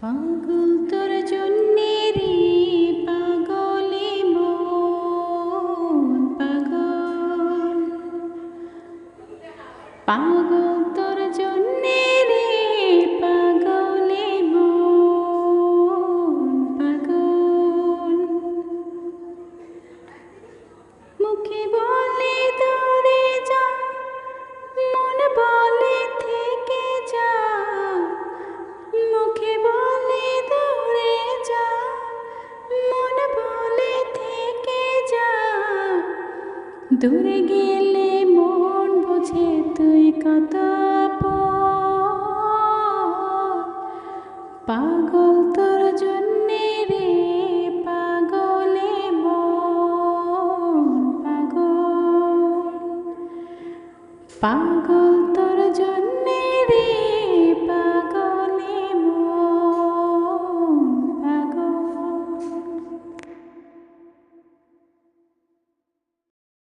পাগল তোর জন্যে রে পাগলে মন পাগল পাগল তোর জন্যে রে পাগলে মন পাগল মুখে বলে দূরে যা মন বলে থেকে যা মুখে বলে দূরে যা মন বলে থেকে যা দূরে গেলে মন বুঝে তুই কত পাগল তোর জন্যে রে পাগলে মন পাগল পাগল তোর জন্য